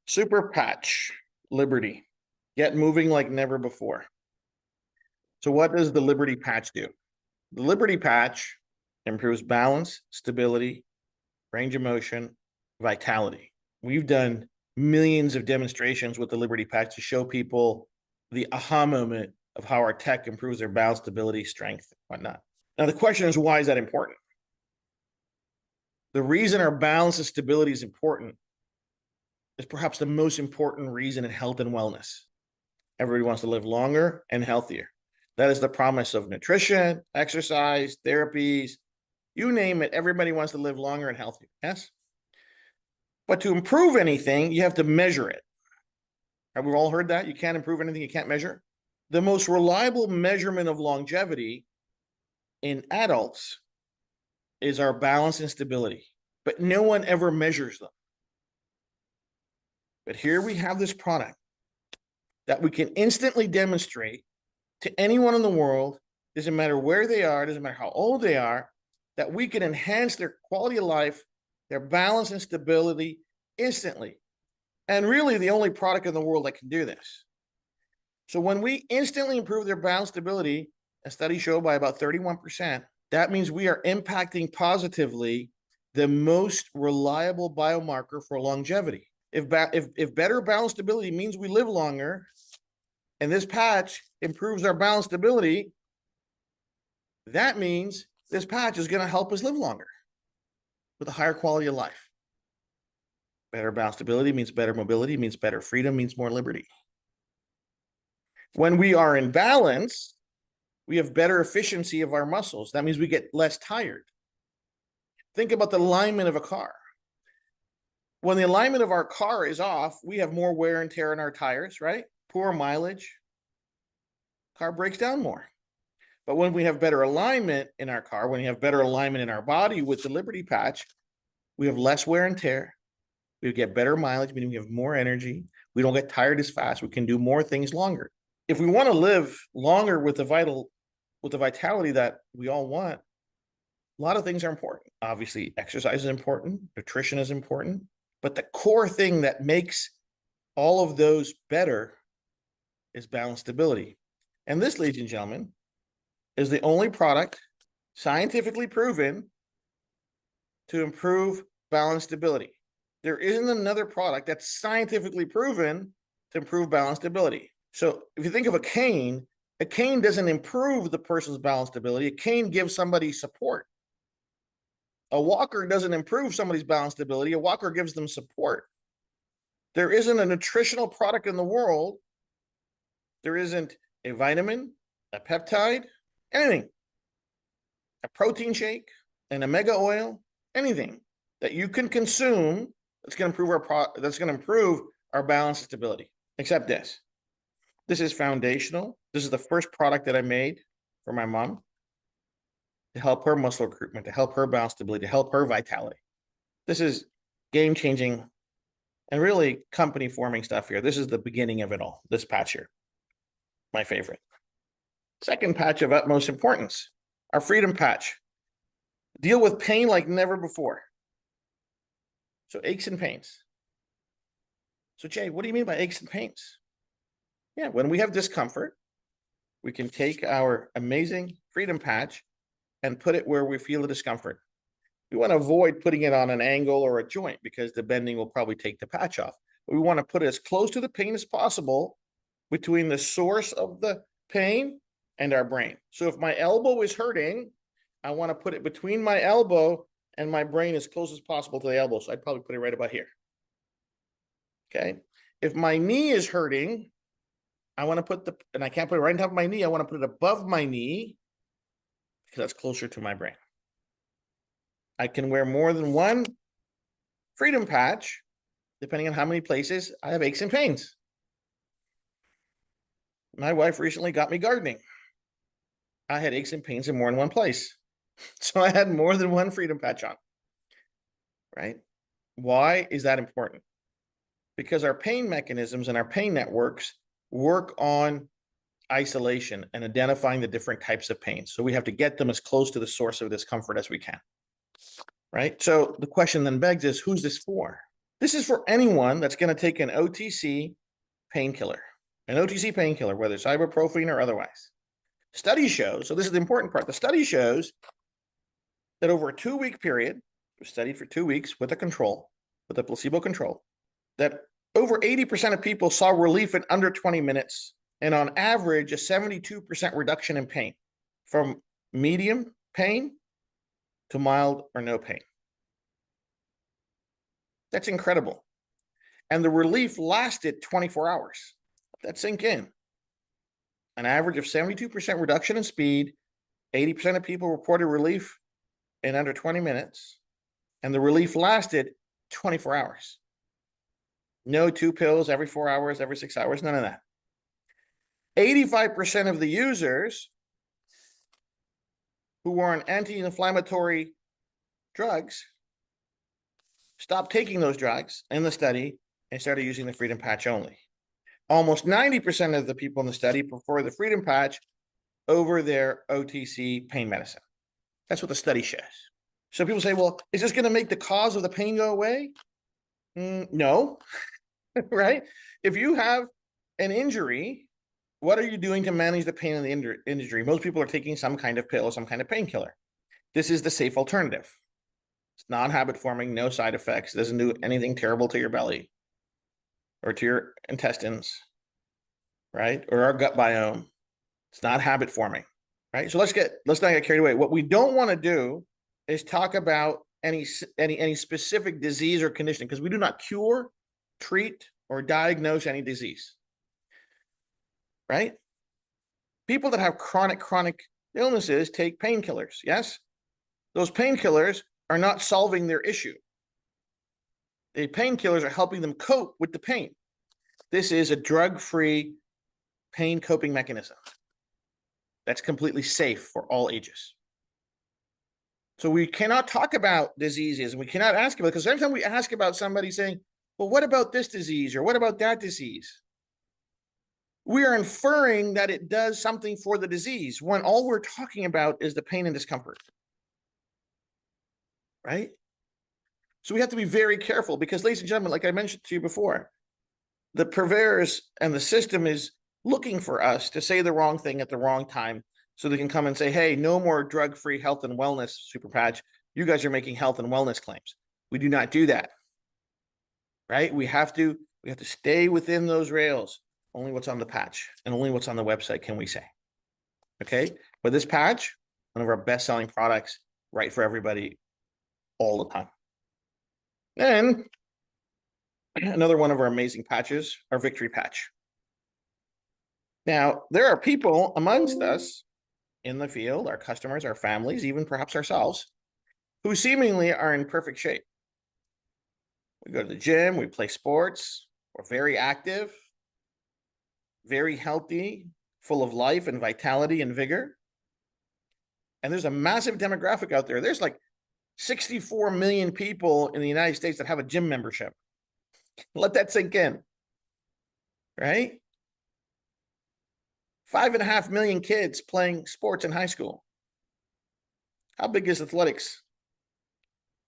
Super patch, Liberty. Get moving like never before. So what does the Liberty patch do? The Liberty patch improves balance, stability, range of motion, vitality. We've done millions of demonstrations with the Liberty patch to show people the aha moment of how our tech improves their balance, stability, strength, whatnot. Now, the question is, why is that important? The reason our balance and stability is important is perhaps the most important reason in health and wellness. Everybody wants to live longer and healthier. That is the promise of nutrition, exercise, therapies, you name it. Everybody wants to live longer and healthier. Yes. But to improve anything, you have to measure it. Have we all heard that? You can't improve anything you can't measure. The most reliable measurement of longevity in adults is our balance and stability, but no one ever measures them. But here we have this product that we can instantly demonstrate to anyone in the world, doesn't matter where they are, doesn't matter how old they are, that we can enhance their quality of life, their balance and stability instantly. And really the only product in the world that can do this. So when we instantly improve their balance stability, a study showed by about 31%, that means we are impacting positively the most reliable biomarker for longevity. If better balance stability means we live longer, and this patch improves our balance stability, that means this patch is going to help us live longer with a higher quality of life. Better balance stability means better mobility, means better freedom, means more liberty. When we are in balance, we have better efficiency of our muscles. That means we get less tired. Think about the alignment of a car. When the alignment of our car is off, we have more wear and tear in our tires, right? Poor mileage. Car breaks down more. But when we have better alignment in our car, when we have better alignment in our body with the Liberty patch, we have less wear and tear. We get better mileage, meaning we have more energy. We don't get tired as fast. We can do more things longer. If we want to live longer with the vitality that we all want, a lot of things are important. Obviously, exercise is important. Nutrition is important. But the core thing that makes all of those better is balance stability. And this, ladies and gentlemen, is the only product scientifically proven to improve balance stability. There isn't another product that's scientifically proven to improve balance stability. So if you think of a cane doesn't improve the person's balance stability. A cane gives somebody support. A walker doesn't improve somebody's balance stability. A walker gives them support. There isn't a nutritional product in the world. There isn't a vitamin, a peptide, anything, a protein shake, an omega oil, anything that you can consume that's going to improve our balance and stability, except this. This is foundational. This is the first product that I made for my mom to help her muscle recruitment, to help her balance stability, to help her vitality. This is game-changing and really company-forming stuff here. This is the beginning of it all, this patch here, my favorite. Second patch of utmost importance, our freedom patch. Deal with pain like never before. So aches and pains. So Jay, what do you mean by aches and pains? Yeah, when we have discomfort, we can take our amazing freedom patch and put it where we feel the discomfort. We want to avoid putting it on an angle or a joint because the bending will probably take the patch off. But we want to put it as close to the pain as possible between the source of the pain and our brain. So if my elbow is hurting, I want to put it between my elbow and my brain as close as possible to the elbow. So I'd probably put it right about here. Okay. If my knee is hurting, I want to put and I can't put it right on top of my knee. I want to put it above my knee because that's closer to my brain. I can wear more than one freedom patch, depending on how many places I have aches and pains. My wife recently got me gardening. I had aches and pains in more than one place. So I had more than one freedom patch on, right? Why is that important? Because our pain mechanisms and our pain networks work on isolation and identifying the different types of pain. So we have to get them as close to the source of discomfort as we can, right? So the question then begs is, who's this for? This is for anyone that's going to take an OTC painkiller, whether it's ibuprofen or otherwise. Study shows, so this is the important part, the study shows that over a 2-week period, we studied for 2 weeks with a placebo control, that over 80% of people saw relief in under 20 minutes, and on average, a 72% reduction in pain, from medium pain to mild or no pain. That's incredible. And the relief lasted 24 hours. Let that sink in. An average of 72% reduction in speed, 80% of people reported relief in under 20 minutes, and the relief lasted 24 hours. No 2 pills every 4 hours, every 6 hours, none of that. 85% of the users who were on anti-inflammatory drugs stopped taking those drugs in the study and started using the Freedom Patch only. Almost 90% of the people in the study prefer the Freedom Patch over their OTC pain medicine. That's what the study shows. So people say, well, is this going to make the cause of the pain go away? No, right? If you have an injury, what are you doing to manage the pain of the injury? Most people are taking some kind of pill or some kind of painkiller. This is the safe alternative. It's non-habit forming, no side effects. It doesn't do anything terrible to your belly or to your intestines, right? Or our gut biome. It's not habit forming, right? So let's not get carried away. What we don't want to do is talk about any specific disease or condition, because we do not cure, treat, or diagnose any disease, right? People that have chronic illnesses take painkillers, yes? Those painkillers are not solving their issue. The painkillers are helping them cope with the pain. This is a drug-free pain coping mechanism that's completely safe for all ages. So we cannot talk about diseases, and we cannot ask about it, because every time we ask about somebody saying, well, what about this disease or what about that disease? We are inferring that it does something for the disease when all we're talking about is the pain and discomfort, right? So we have to be very careful, because, ladies and gentlemen, like I mentioned to you before, the purveyors and the system is looking for us to say the wrong thing at the wrong time, so they can come and say, hey, no more drug-free health and wellness super patch. You guys are making health and wellness claims. We do not do that, right? We have to stay within those rails. Only what's on the patch and only what's on the website can we say, okay? But this patch, one of our best-selling products, right for everybody all the time. And another one of our amazing patches, our Victory Patch. Now, there are people amongst us in the field, our customers, our families, even perhaps ourselves, who seemingly are in perfect shape. We go to the gym, we play sports, we're very active, very healthy, full of life and vitality and vigor. And there's a massive demographic out there. There's like 64 million people in the United States that have a gym membership. Let that sink in, right? 5.5 million kids playing sports in high school. How big is athletics?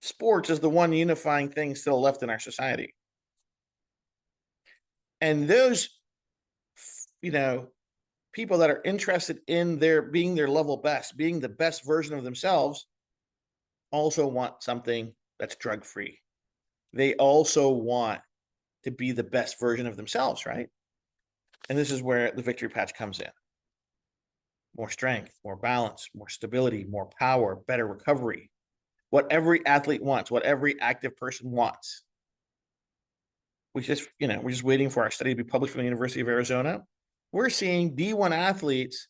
Sports is the one unifying thing still left in our society. And those, people that are interested in being their level best, being the best version of themselves, also want something that's drug-free. They also want to be the best version of themselves, right? And this is where the Victory Patch comes in. More strength, more balance, more stability, more power, better recovery. What every athlete wants, what every active person wants. We're just waiting for our study to be published from the University of Arizona. We're seeing D1 athletes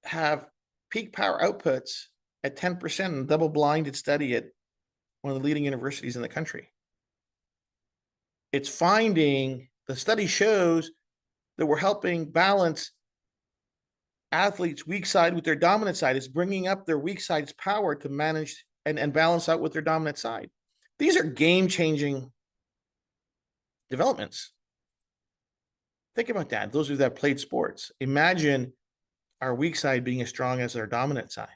have peak power outputs at 10% in a double-blinded study at one of the leading universities in the country. The study shows that we're helping balance athletes' weak side with their dominant side. It's bringing up their weak side's power to manage and balance out with their dominant side. These are game-changing developments. Think about that. Those of you that played sports, imagine our weak side being as strong as our dominant side.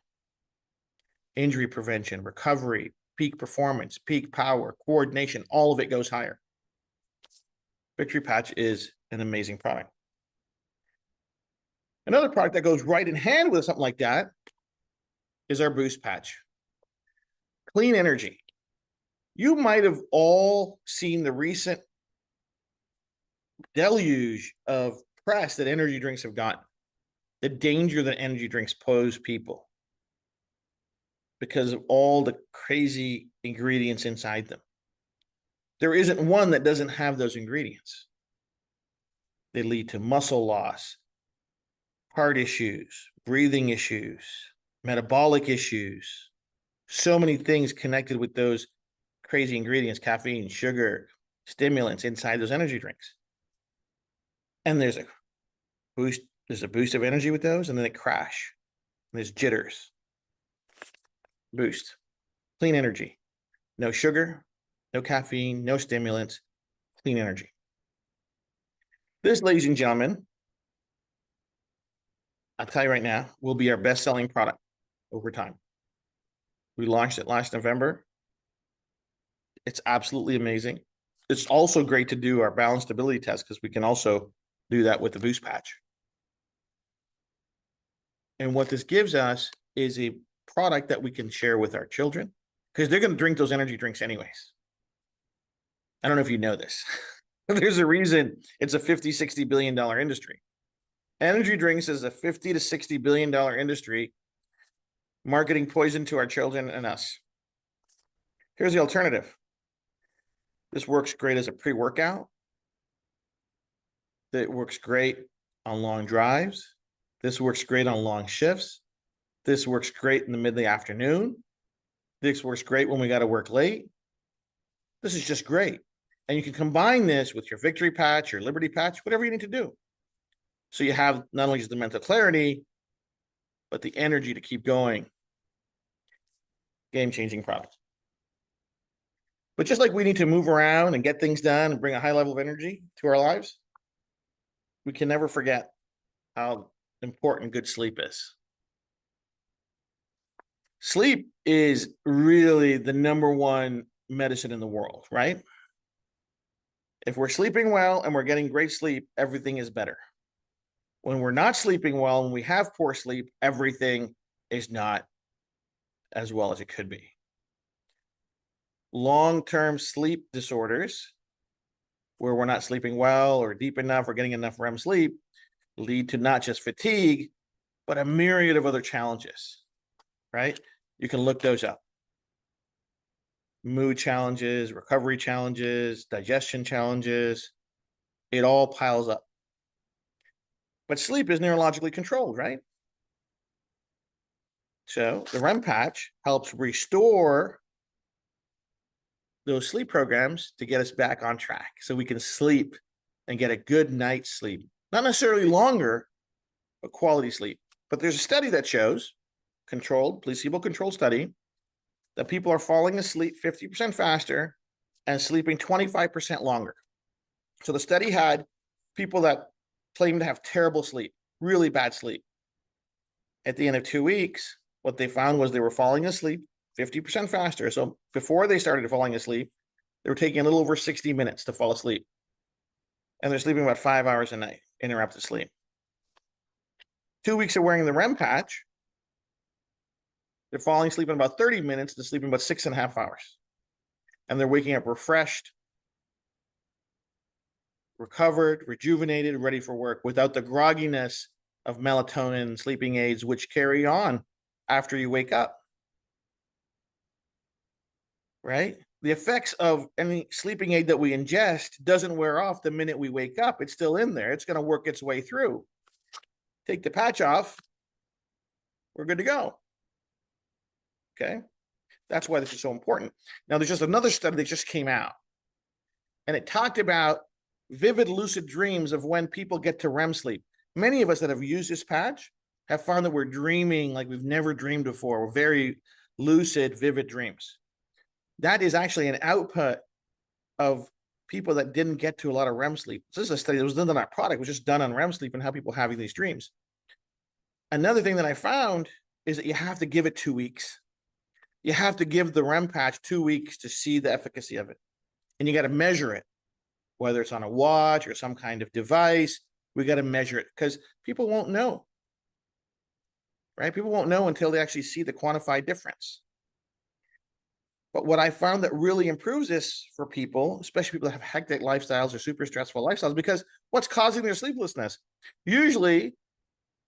Injury prevention, recovery, peak performance, peak power, coordination, all of it goes higher. Victory Patch is an amazing product. Another product that goes right in hand with something like that is our Boost Patch. Clean energy. You might have all seen the recent deluge of press that energy drinks have gotten. The danger that energy drinks pose people because of all the crazy ingredients inside them. There isn't one that doesn't have those ingredients. They lead to muscle loss, heart issues, breathing issues, metabolic issues, so many things connected with those crazy ingredients, caffeine, sugar, stimulants inside those energy drinks. And there's a boost of energy with those, and then they crash. And there's jitters. Boost. Clean energy. No sugar, no caffeine, no stimulants, clean energy. This, ladies and gentlemen, I'll tell you right now, will be our best-selling product over time. We launched it last November. It's absolutely amazing. It's also great to do our balance stability test because we can also do that with the Boost Patch. And what this gives us is a product that we can share with our children because they're going to drink those energy drinks anyways. I don't know if you know this. There's a reason it's a $50-60 billion industry. Energy drinks is a $50 to $60 billion industry marketing poison to our children and us. Here's the alternative. This works great as a pre-workout. It works great on long drives. This works great on long shifts. This works great in the middle of the afternoon. This works great when we got to work late. This is just great. And you can combine this with your Victory Patch, your Liberty Patch, whatever you need to do. So you have not only just the mental clarity, but the energy to keep going. Game-changing product. But just like we need to move around and get things done and bring a high level of energy to our lives, we can never forget how important good sleep is. Sleep is really the #1 medicine in the world, right? If we're sleeping well and we're getting great sleep, everything is better. When we're not sleeping well and we have poor sleep, everything is not as well as it could be. Long-term sleep disorders, where we're not sleeping well or deep enough or getting enough REM sleep, lead to not just fatigue, but a myriad of other challenges, right? You can look those up. Mood challenges, recovery challenges, digestion challenges, it all piles up. But sleep is neurologically controlled, right? So the REM patch helps restore those sleep programs to get us back on track so we can sleep and get a good night's sleep. Not necessarily longer, but quality sleep. But there's a study that shows, placebo-controlled study, that people are falling asleep 50% faster and sleeping 25% longer. So the study had people that claimed to have terrible sleep, really bad sleep. At the end of 2 weeks, what they found was they were falling asleep 50% faster. So before they started falling asleep, they were taking a little over 60 minutes to fall asleep. And they're sleeping about 5 hours a night, interrupted sleep. 2 weeks of wearing the REM patch, they're falling asleep in about 30 minutes to sleeping about 6.5 hours. And they're waking up refreshed, recovered, rejuvenated, ready for work without the grogginess of melatonin, sleeping aids, which carry on after you wake up. Right? The effects of any sleeping aid that we ingest doesn't wear off the minute we wake up. It's still in there. It's going to work its way through. Take the patch off, we're good to go. Okay? That's why this is so important. Now, there's just another study that just came out, and it talked about vivid lucid dreams of when people get to REM sleep. Many of us that have used this patch have found that we're dreaming like we've never dreamed before. We're very lucid, vivid dreams. That is actually an output of people that didn't get to a lot of REM sleep. So this is a study that was done on our product, was just done on REM sleep and how people are having these dreams. Another thing that I found is that you have to give it 2 weeks. You have to give the REM patch 2 weeks to see the efficacy of it. And you got to measure it, whether it's on a watch or some kind of device. We got to measure it because people won't know, right? People won't know until they actually see the quantified difference. But what I found that really improves this for people, especially people that have hectic lifestyles or super stressful lifestyles, because what's causing their sleeplessness? Usually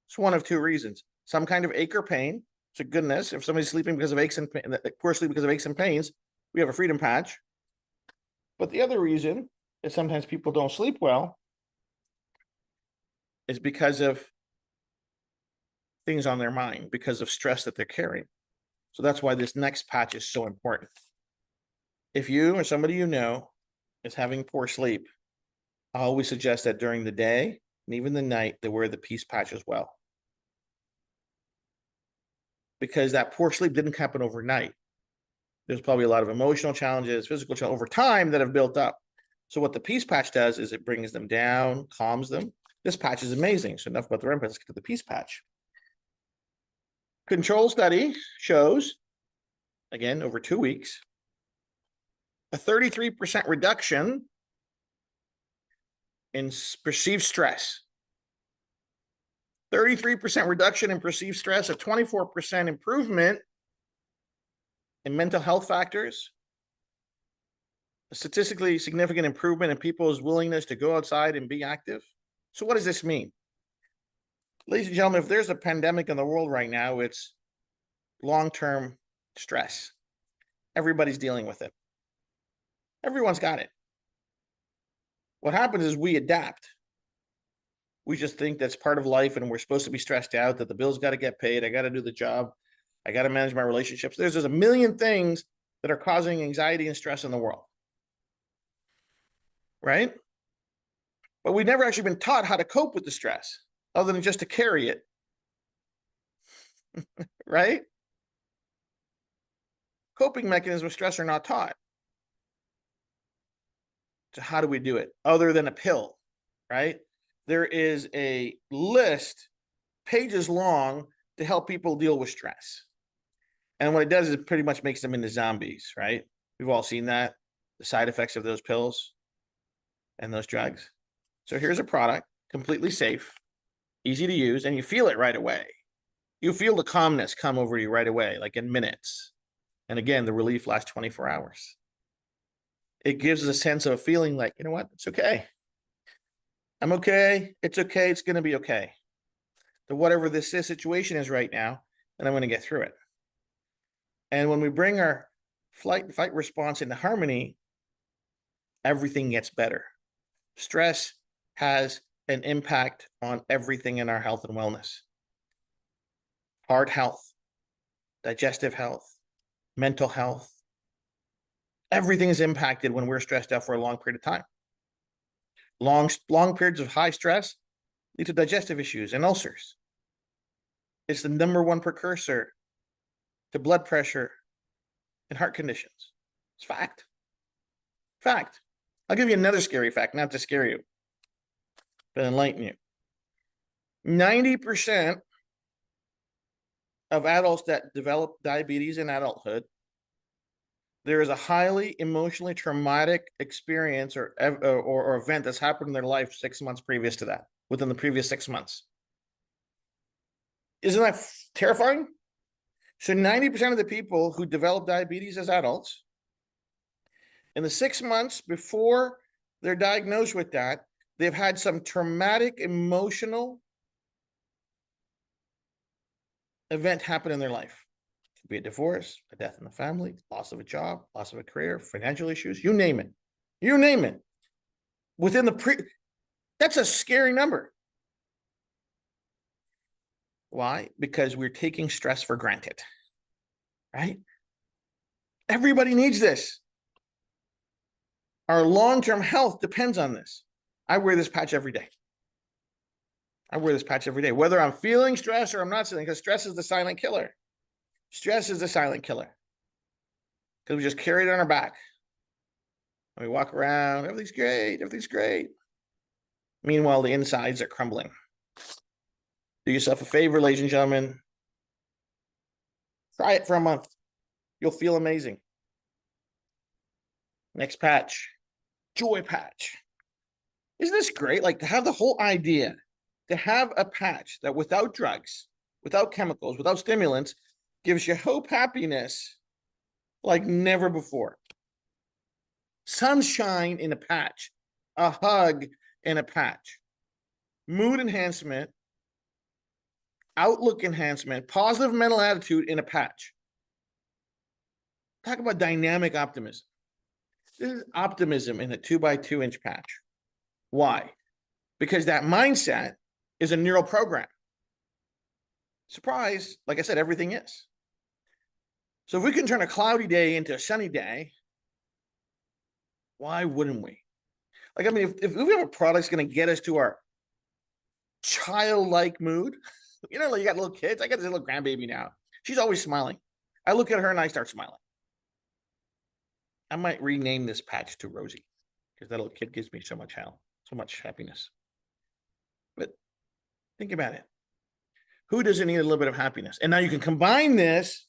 it's one of two reasons. Some kind of ache or pain. So goodness, if somebody's sleeping because of aches and poor sleep because of aches and pains, we have a freedom patch. But the other reason is sometimes people don't sleep well is because of things on their mind, because of stress that they're carrying. So that's why this next patch is so important. If you or somebody you know is having poor sleep, I always suggest that during the day and even the night, they wear the peace patch as well. Because that poor sleep didn't happen overnight. There's probably a lot of emotional challenges, physical challenges over time that have built up. So what the peace patch does is it brings them down, calms them. This patch is amazing. So enough about the REM patch, let's get to the peace patch. Control study shows, again, over 2 weeks, a 33% reduction in perceived stress. 33% reduction in perceived stress, a 24% improvement in mental health factors, a statistically significant improvement in people's willingness to go outside and be active. So what does this mean? Ladies and gentlemen, if there's a pandemic in the world right now, it's long-term stress. Everybody's dealing with it. Everyone's got it. What happens is we adapt. We just think that's part of life and we're supposed to be stressed out, that the bills got to get paid. I got to do the job. I got to manage my relationships. There's a million things that are causing anxiety and stress in the world. Right? But we've never actually been taught how to cope with the stress other than just to carry it. Right? Coping mechanisms with stress are not taught. So how do we do it other than a pill? Right? There is a list, pages long, to help people deal with stress. And what it does is it pretty much makes them into zombies, right? We've all seen that, the side effects of those pills and those drugs. So here's a product, completely safe, easy to use, and you feel it right away. You feel the calmness come over you right away, like in minutes. And again, the relief lasts 24 hours. It gives us a sense of a feeling like, you know what, it's okay. I'm okay. It's okay. It's going to be okay. So whatever this situation is right now, and I'm going to get through it. And when we bring our flight and fight response into harmony, everything gets better. Stress has an impact on everything in our health and wellness. Heart health, digestive health, mental health. Everything is impacted when we're stressed out for a long period of time. Long periods of high stress lead to digestive issues and ulcers. It's the #1 precursor to blood pressure and heart conditions. It's fact. Fact. I'll give you another scary fact, not to scare you, but enlighten you. 90% of adults that develop diabetes in adulthood, there is a highly emotionally traumatic experience or event that's happened in their life 6 months previous to that, within the previous 6 months. Isn't that terrifying? So 90% of the people who develop diabetes as adults, in the 6 months before they're diagnosed with that, they've had some traumatic emotional event happen in their life. It could be a divorce, a death in the family, loss of a job, loss of a career, financial issues, you name it. You name it. Within that's a scary number. Why? Because we're taking stress for granted, right? Everybody needs this. Our long-term health depends on this. I wear this patch every day. I wear this patch every day, whether I'm feeling stress or I'm not feeling, because stress is the silent killer. Stress is the silent killer. Because we just carry it on our back. And we walk around, everything's great, everything's great. Meanwhile, the insides are crumbling. Do yourself a favor, ladies and gentlemen. Try it for a month. You'll feel amazing. Next patch, joy patch. Isn't this great? Like to have the whole idea, to have a patch that without drugs, without chemicals, without stimulants, gives you hope, happiness like never before. Sunshine in a patch, a hug in a patch, mood enhancement, outlook enhancement, positive mental attitude in a patch. Talk about dynamic optimism. This is optimism in a 2x2 inch patch. Why? Because that mindset is a neural program. Surprise, like I said, everything is. So if we can turn a cloudy day into a sunny day, why wouldn't we? Like, I mean, if we have a product's going to get us to our childlike mood, you know, like you got little kids. I got this little grandbaby now. She's always smiling. I look at her and I start smiling. I might rename this patch to Rosie because that little kid gives me so much happiness. But think about it. Who doesn't need a little bit of happiness? And now you can combine this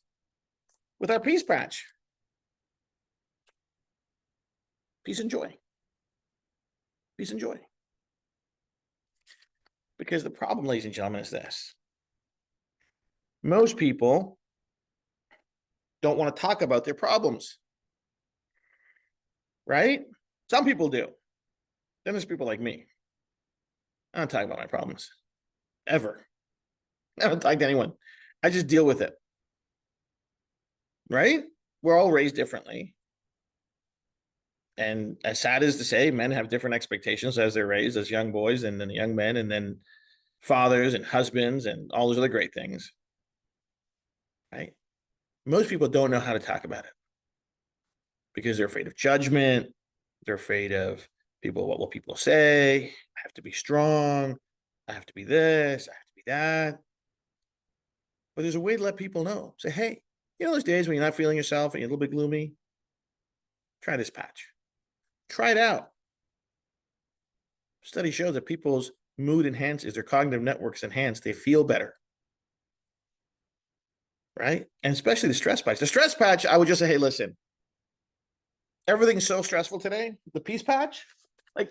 with our peace patch. Peace and joy. Peace and joy. Because the problem, ladies and gentlemen, is this. Most people don't want to talk about their problems. Right? Some people do. Then there's people like me. I don't talk about my problems. Ever. I don't talk to anyone. I just deal with it. Right? We're all raised differently. And as sad as to say, men have different expectations as they're raised as young boys and then young men and then fathers and husbands and all those other great things. Right? Most people don't know how to talk about it because they're afraid of judgment. They're afraid of people, what will people say? I have to be strong. I have to be this. I have to be that. But there's a way to let people know. Say, hey, you know those days when you're not feeling yourself and you're a little bit gloomy? Try this patch. Try it out. Studies show that people's mood enhances, their cognitive networks enhance, they feel better. Right? And especially the stress patch. The stress patch, I would just say, hey, listen, everything's so stressful today. The peace patch, like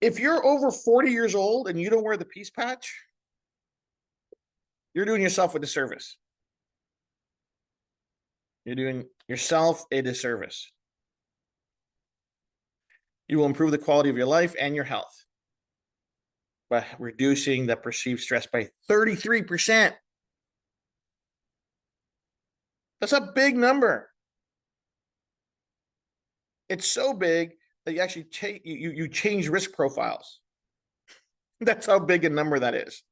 if you're over 40 years old and you don't wear the peace patch, you're doing yourself a disservice. You're doing yourself a disservice. You will improve the quality of your life and your health by reducing the perceived stress by 33%. That's a big number. It's so big that you actually you change risk profiles. That's how big a number that is.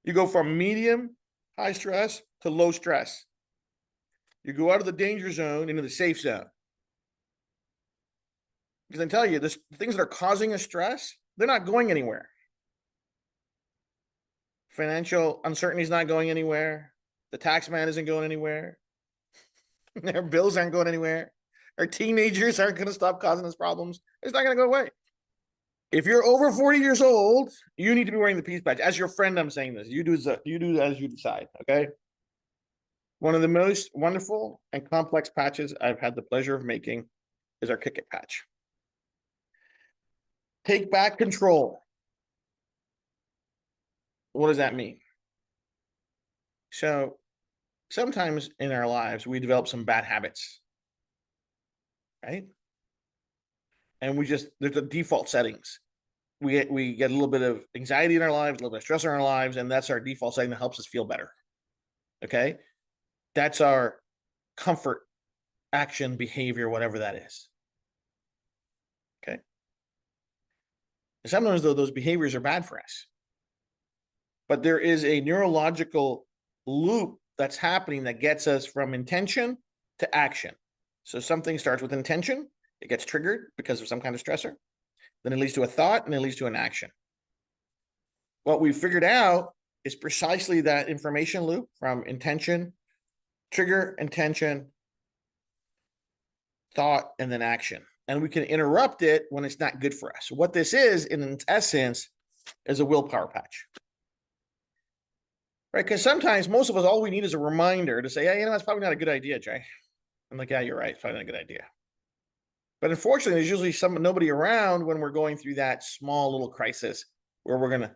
You go from medium, high stress to low stress. You go out of the danger zone into the safe zone. Because I tell you, the things that are causing us stress, they're not going anywhere. Financial uncertainty is not going anywhere. The tax man isn't going anywhere. Their bills aren't going anywhere. Our teenagers aren't going to stop causing us problems. It's not going to go away. If you're over 40 years old, you need to be wearing the peace patch. As your friend, I'm saying this. You do as you decide, okay? One of the most wonderful and complex patches I've had the pleasure of making is our Kick It patch. Take back control. What does that mean? So sometimes in our lives, we develop some bad habits, right? And there's the default settings. We get a little bit of anxiety in our lives, a little bit of stress in our lives, and that's our default setting that helps us feel better. Okay? That's our comfort, action, behavior, whatever that is. Okay? And sometimes, though, those behaviors are bad for us. But there is a neurological loop that's happening that gets us from intention to action. So something starts with intention, it gets triggered because of some kind of stressor. Then it leads to a thought and it leads to an action. What we figured out is precisely that information loop from intention, trigger, intention, thought, and then action. And we can interrupt it when it's not good for us. What this is, in its essence, is a willpower patch. Right? Because sometimes most of us, all we need is a reminder to say, hey, you know, that's probably not a good idea, Jay. I'm like, yeah, you're right. It's probably not a good idea. But unfortunately, there's usually nobody around when we're going through that small little crisis where we're going to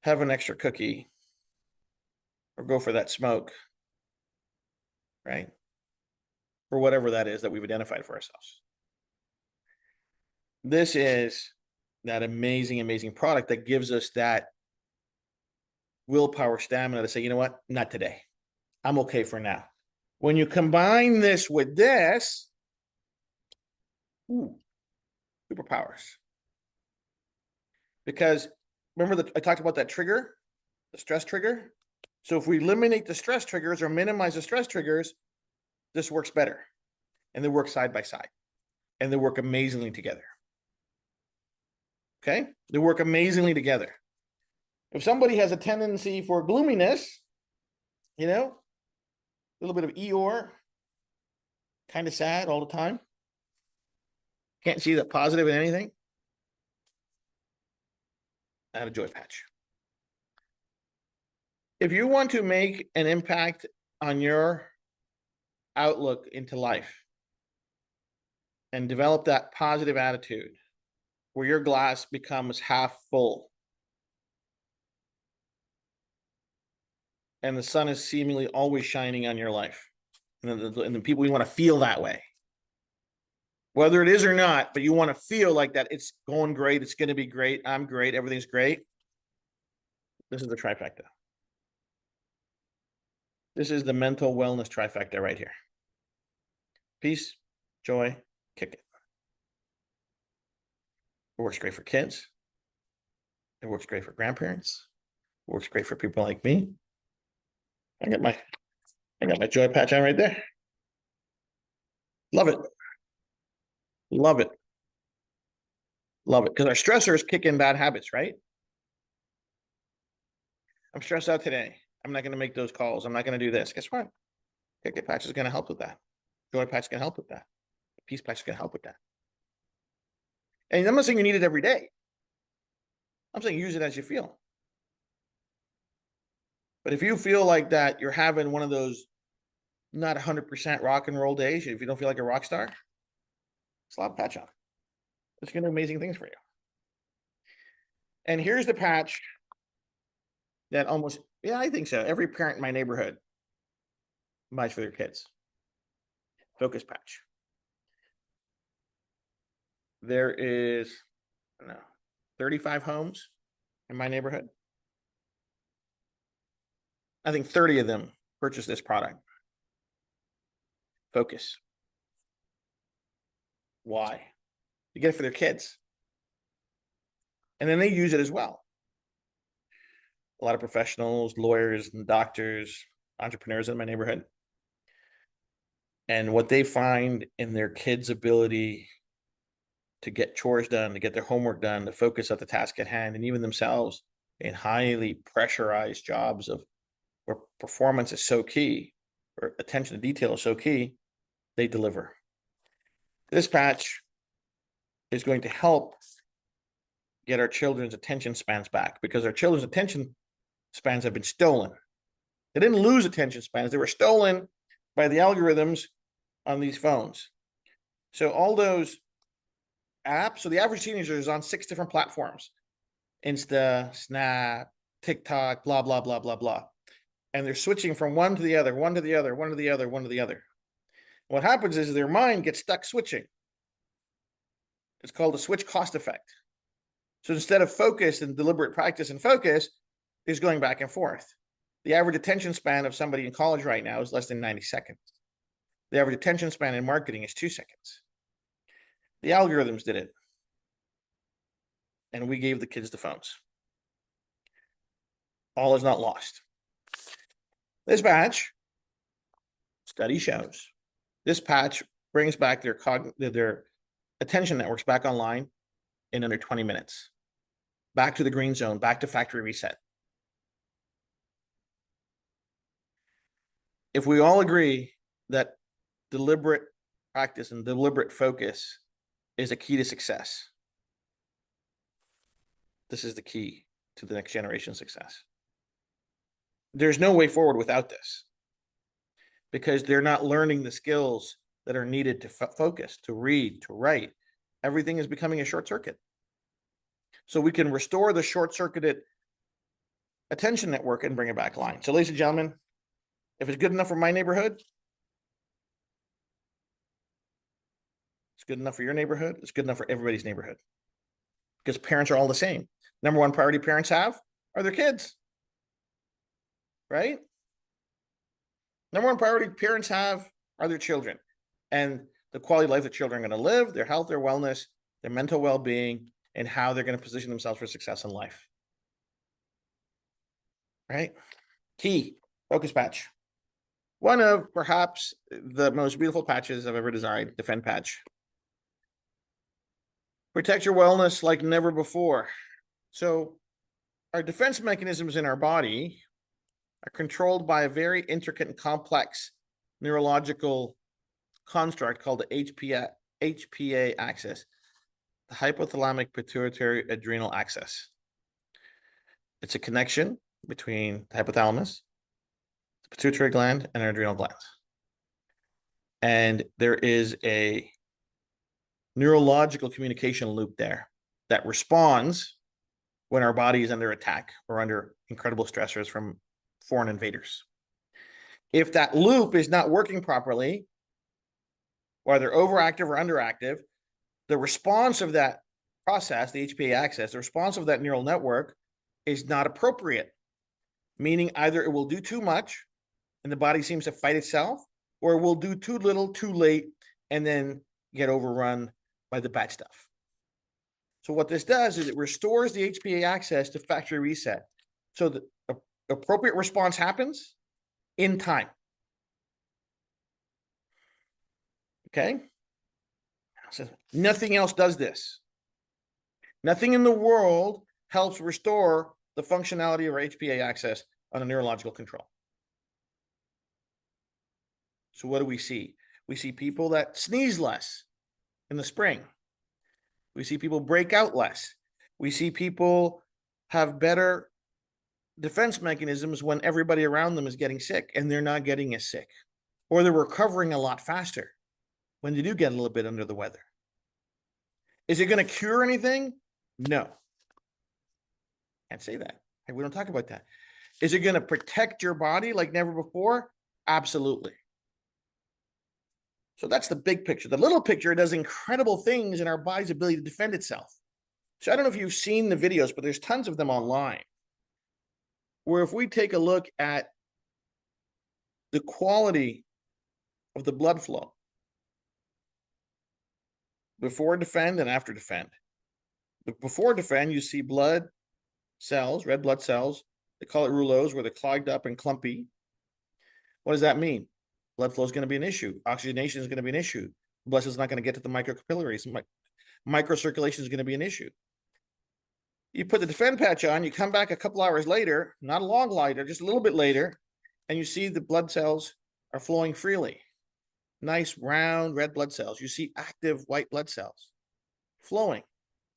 have an extra cookie or go for that smoke, right? Or whatever that is that we've identified for ourselves. This is that amazing, amazing product that gives us that willpower stamina to say, you know what, not today. I'm okay for now. When you combine this with this, superpowers. Because remember that I talked about that trigger, the stress trigger? So if we eliminate the stress triggers or minimize the stress triggers, this works better. And they work side by side. And they work amazingly together. Okay? They work amazingly together. If somebody has a tendency for gloominess, you know, a little bit of Eeyore, kind of sad all the time, can't see the positive in anything, add a joy patch. If you want to make an impact on your outlook into life and develop that positive attitude where your glass becomes half full and the sun is seemingly always shining on your life, and the people, you want to feel that way, whether it is or not, but you want to feel like that it's going great, it's going to be great, I'm great, everything's great. This is the trifecta. This is the mental wellness trifecta right here. Peace, joy, kick it. It works great for kids. It works great for grandparents. It works great for people like me. I got my joy patch on right there. Love it. Love it. Love it. Because our stressors kick in bad habits, right? I'm stressed out today. I'm not going to make those calls. I'm not going to do this. Guess what? Kick it patch is going to help with that. Joy patch is going to help with that. Peace patch is going to help with that. And I'm not saying you need it every day. I'm saying use it as you feel. But if you feel like that you're having one of those not 100% rock and roll days, if you don't feel like a rock star, slap patch on. It's going to do amazing things for you. And here's the patch that almost, yeah, I think so. Every parent in my neighborhood buys for their kids. Focus patch. There is, I don't know, 35 homes in my neighborhood. I think 30 of them purchase this product. Focus. Why? You get it for their kids. And then they use it as well. A lot of professionals, lawyers, and doctors, entrepreneurs in my neighborhood. And what they find in their kids' ability to get chores done, to get their homework done, to focus at the task at hand, and even themselves in highly pressurized jobs of where performance is so key, or attention to detail is so key, they deliver. This patch is going to help get our children's attention spans back, because our children's attention spans have been stolen. They didn't lose attention spans. They were stolen by the algorithms on these phones. So all those apps, so the average teenager is on 6 different platforms: Insta, Snap, TikTok, blah, blah, blah, blah, blah. And they're switching from one to the other, one to the other, one to the other, one to the other. What happens is their mind gets stuck switching. It's called a switch cost effect. So instead of focus and deliberate practice and focus, is going back and forth. The average attention span of somebody in college right now is less than 90 seconds. The average attention span in marketing is 2 seconds. The algorithms did it. And we gave the kids the phones. All is not lost. This patch, study shows, this patch brings back their attention networks back online in under 20 minutes. Back to the green zone, back to factory reset. If we all agree that deliberate practice and deliberate focus is a key to success, this is the key to the next generation success. There's no way forward without this. because they're not learning the skills that are needed to focus, to read, to write. Everything is becoming a short circuit. So we can restore the short-circuited attention network and bring it back line. So ladies and gentlemen, if it's good enough for my neighborhood, it's good enough for your neighborhood, it's good enough for everybody's neighborhood. Because parents are all the same. Number one priority parents have are their kids, right? Number one priority parents have are their children and the quality of life that children are going to live, their health, their wellness, their mental well-being, and how they're going to position themselves for success in life. Right? Key, focus patch. One of perhaps the most beautiful patches I've ever designed, Defend patch. Protect your wellness like never before. So our defense mechanisms in our body are controlled by a very intricate and complex neurological construct called the HPA axis, the hypothalamic pituitary adrenal axis. It's a connection between the hypothalamus, the pituitary gland, and our adrenal glands. And there is a neurological communication loop there that responds when our body is under attack or under incredible stressors from foreign invaders. If that loop is not working properly, whether overactive or underactive, the response of that process, the HPA axis, the response of that neural network is not appropriate, meaning either it will do too much and the body seems to fight itself, or it will do too little, too late, and then get overrun by the bad stuff. So what this does is it restores the HPA axis to factory reset. So the appropriate response happens in time. Okay? So nothing else does this. Nothing in the world helps restore the functionality of our HPA axis on a neurological control. So what do we see? We see people that sneeze less in the spring. We see people break out less. We see people have better defense mechanisms when everybody around them is getting sick and they're not getting as sick, or they're recovering a lot faster when they do get a little bit under the weather. Is it going to cure anything? No. Can't say that. We don't talk about that. Is it going to protect your body like never before? Absolutely. So that's the big picture. The little picture does incredible things in our body's ability to defend itself. So I don't know if you've seen the videos, but there's tons of them online, where if we take a look at the quality of the blood flow before defend and after defend. Before defend, you see blood cells, red blood cells. They call it rouleaus, where they're clogged up and clumpy. What does that mean? Blood flow is going to be an issue. Oxygenation is going to be an issue. Blood is not going to get to the microcapillaries. Microcirculation is going to be an issue. You put the defend patch on, you come back a couple hours later, not a long later, just a little bit later, and you see the blood cells are flowing freely. Nice round red blood cells. You see active white blood cells flowing.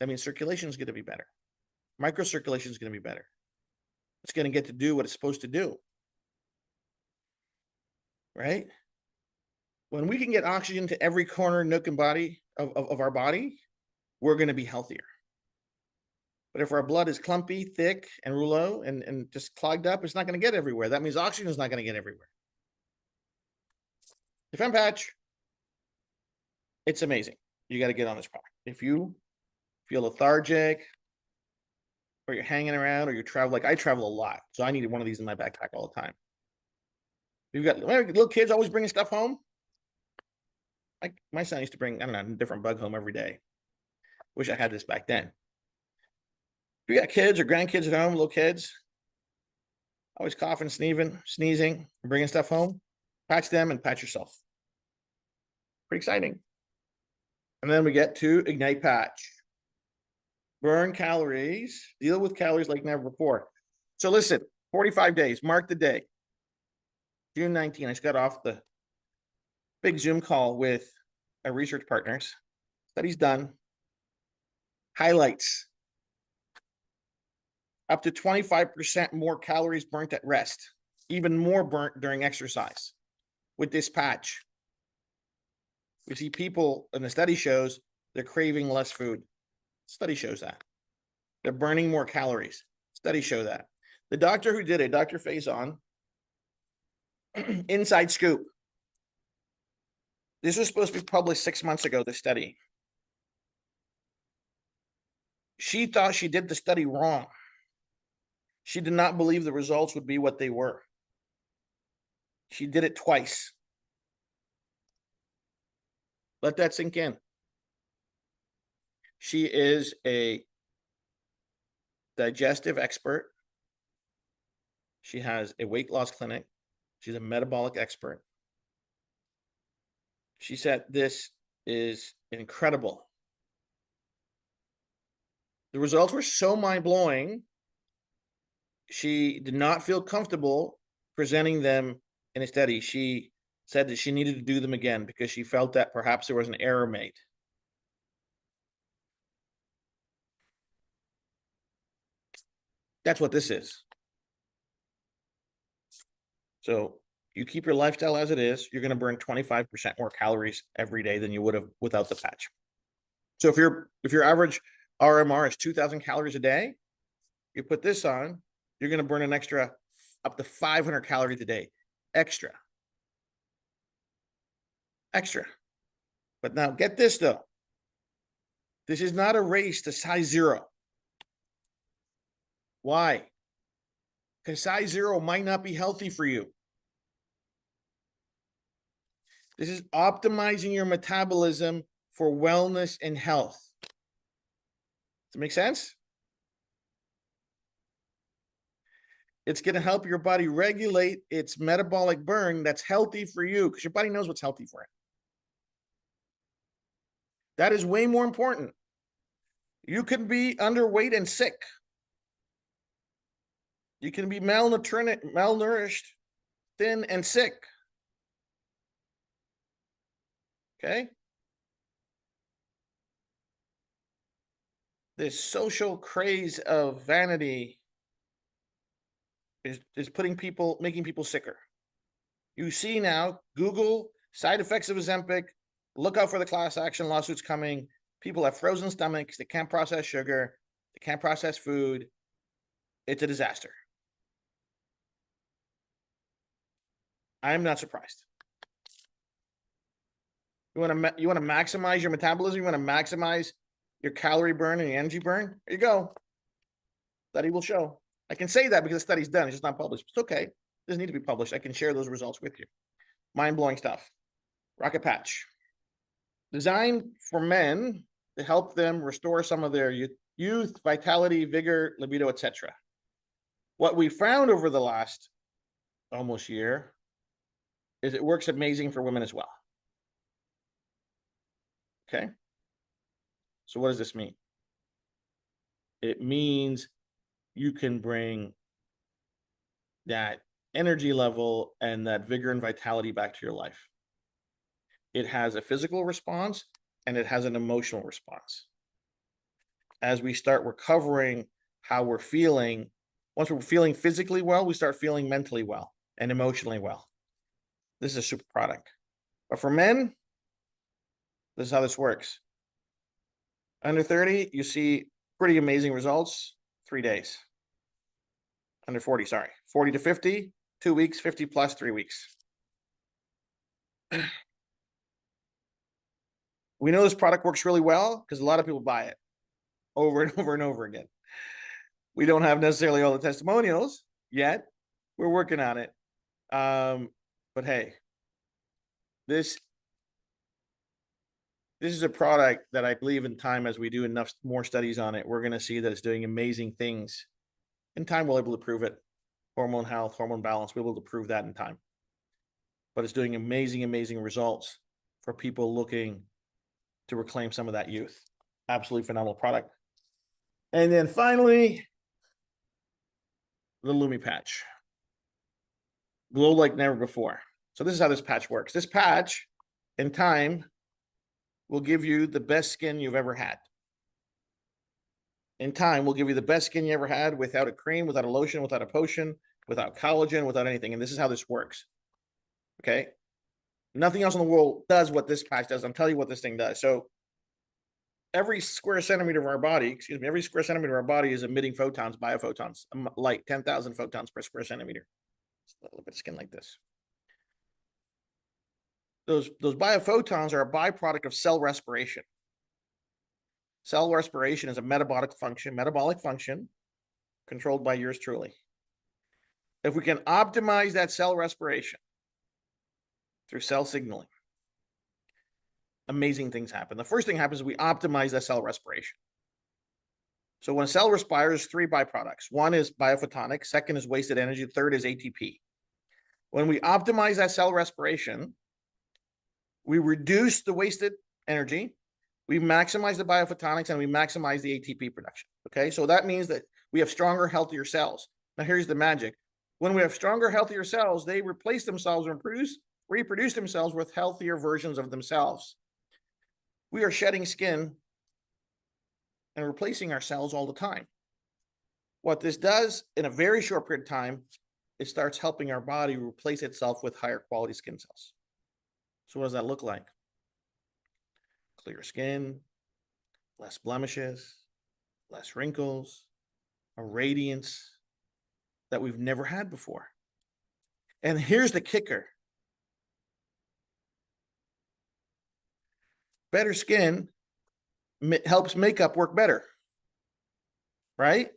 That means circulation is going to be better. Microcirculation is going to be better. It's going to get to do what it's supposed to do. Right? When we can get oxygen to every corner, nook, and body of our body, we're going to be healthier. But if our blood is clumpy, thick, and rouleau, and just clogged up, it's not going to get everywhere. That means oxygen is not going to get everywhere. Defend patch, it's amazing. You got to get on this product. If you feel lethargic, or you're hanging around, or you travel, like I travel a lot, so I needed one of these in my backpack all the time. You've got little kids always bringing stuff home. Like my son used to bring, I don't know, a different bug home every day. Wish I had this back then. If you got kids or grandkids at home, little kids, always coughing, sneezing, and bringing stuff home, patch them and patch yourself. Pretty exciting. And then we get to Ignite Patch. Burn calories, deal with calories like never before. So listen, 45 days, mark the day. June 19, I just got off the big Zoom call with our research partners. Study's done. Highlights. Up to 25% more calories burnt at rest. Even more burnt during exercise. with this patch. We see people, and the study shows they're craving less food. Study shows that. They're burning more calories. Studies show that. The doctor who did it, Dr. Faison, inside scoop. This was supposed to be published 6 months ago, the study. She thought she did the study wrong. She did not believe the results would be what they were. She did it twice. Let that sink in. She is a digestive expert. She has a weight loss clinic. She's a metabolic expert. She said this is incredible. The results were so mind-blowing, she did not feel comfortable presenting them in a study. She said that she needed to do them again because she felt that perhaps there was an error made. That's what this is. So you keep your lifestyle as it is, you're going to burn 25% more calories every day than you would have without the patch. So if your average RMR is 2,000 calories a day, you put this on, you're going to burn an extra up to 500 calories a day. Extra. But now get this though. This is not a race to size 0. Why? Because size 0 might not be healthy for you. This is optimizing your metabolism for wellness and health. Does it make sense? It's going to help your body regulate its metabolic burn that's healthy for you because your body knows what's healthy for it. That is way more important. You can be underweight and sick. You can be malnourished, thin, and sick. Okay? This social craze of vanity is making people sicker. You see now, Google side effects of Ozempic, look out for the class action lawsuits coming. People have frozen stomachs, they can't process sugar, they can't process food. It's a disaster. I'm not surprised. You want to maximize your metabolism, you want to maximize your calorie burn and your energy burn? There you go. Study will show. I can say that because the study's done. It's just not published. It's okay. It doesn't need to be published. I can share those results with you. Mind-blowing stuff. Rocket Patch. Designed for men to help them restore some of their youth, vitality, vigor, libido, etc. What we found over the last almost year is it works amazing for women as well. Okay? So what does this mean? It means you can bring that energy level and that vigor and vitality back to your life. It has a physical response and it has an emotional response. As we start recovering how we're feeling, once we're feeling physically well, we start feeling mentally well and emotionally well. This is a super product. But for men, this is how this works. Under 30, you see pretty amazing results, 3 days. Under 40, sorry. 40 to 50, 2 weeks, 50 plus 3 weeks. We know this product works really well because a lot of people buy it over and over and over again. We don't have necessarily all the testimonials yet. We're working on it. But hey, this is a product that I believe in time, as we do enough more studies on it, we're going to see that it's doing amazing things. In time, we'll be able to prove it. Hormone health, hormone balance, we'll be able to prove that in time. But it's doing amazing, amazing results for people looking to reclaim some of that youth. Absolutely phenomenal product. And then finally, the Lumi patch. Glow like never before. So this is how this patch works. This patch, in time, will give you the best skin you've ever had. In time, will give you the best skin you ever had without a cream, without a lotion, without a potion, without collagen, without anything. And this is how this works. Okay? Nothing else in the world does what this patch does. I'm telling you what this thing does. So every square centimeter of our body, every square centimeter of our body is emitting photons, biophotons, light, 10,000 photons per square centimeter. Look at skin like this. Those biophotons are a byproduct of cell respiration. Cell respiration is a metabolic function controlled by yours truly. If we can optimize that cell respiration through cell signaling, amazing things happen. The first thing happens is we optimize that cell respiration. So when a cell respires, 3 byproducts. One is biophotonic, second is wasted energy, third is ATP. When we optimize that cell respiration, we reduce the wasted energy, we maximize the biophotonics, and we maximize the ATP production. Okay, so that means that we have stronger, healthier cells. Now here's the magic. When we have stronger, healthier cells, they replace themselves and reproduce themselves with healthier versions of themselves. We are shedding skin and replacing our cells all the time. What this does in a very short period of time, it starts helping our body replace itself with higher quality skin cells. So what does that look like? Clear skin, less blemishes, less wrinkles, a radiance that we've never had before. And here's the kicker. Better skin helps makeup work better, right?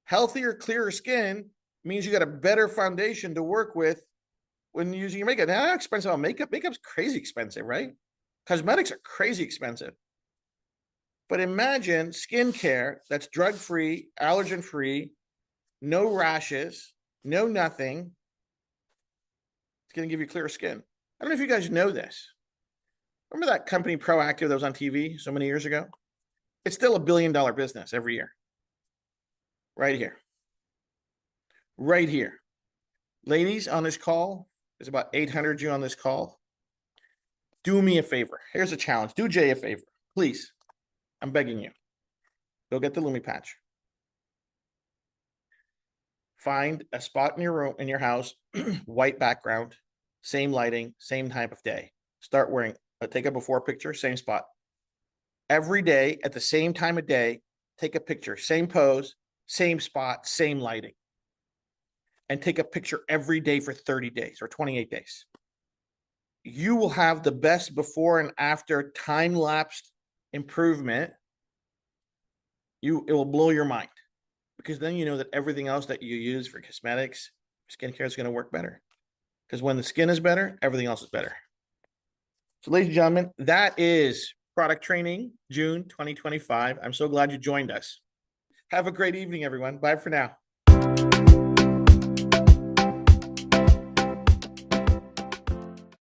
Healthier, clearer skin means you got a better foundation to work with when using your makeup. Now, how expensive is makeup? Makeup's crazy expensive, right? Cosmetics are crazy expensive. But imagine skincare that's drug-free, allergen-free, no rashes, no nothing. It's going to give you clearer skin. I don't know if you guys know this. Remember that company Proactive that was on TV so many years ago? It's still $1 billion business every year. Right here. Right here. Ladies on this call, there's about 800 of you on this call. Do me a favor. Here's a challenge. Do Jay a favor, please. I'm begging you. Go get the Lumi patch. Find a spot in your room, in your house, white background, same lighting, same type of day. Start wearing, take a before picture, same spot. Every day at the same time of day, take a picture, same pose, same spot, same lighting. And take a picture every day for 30 days or 28 days. You will have the best before and after time-lapsed improvement. It will blow your mind, because then you know that everything else that you use for cosmetics, skincare is going to work better. Because when the skin is better, everything else is better. So ladies and gentlemen, that is product training, June 2025. I'm so glad you joined us. Have a great evening, everyone. Bye for now.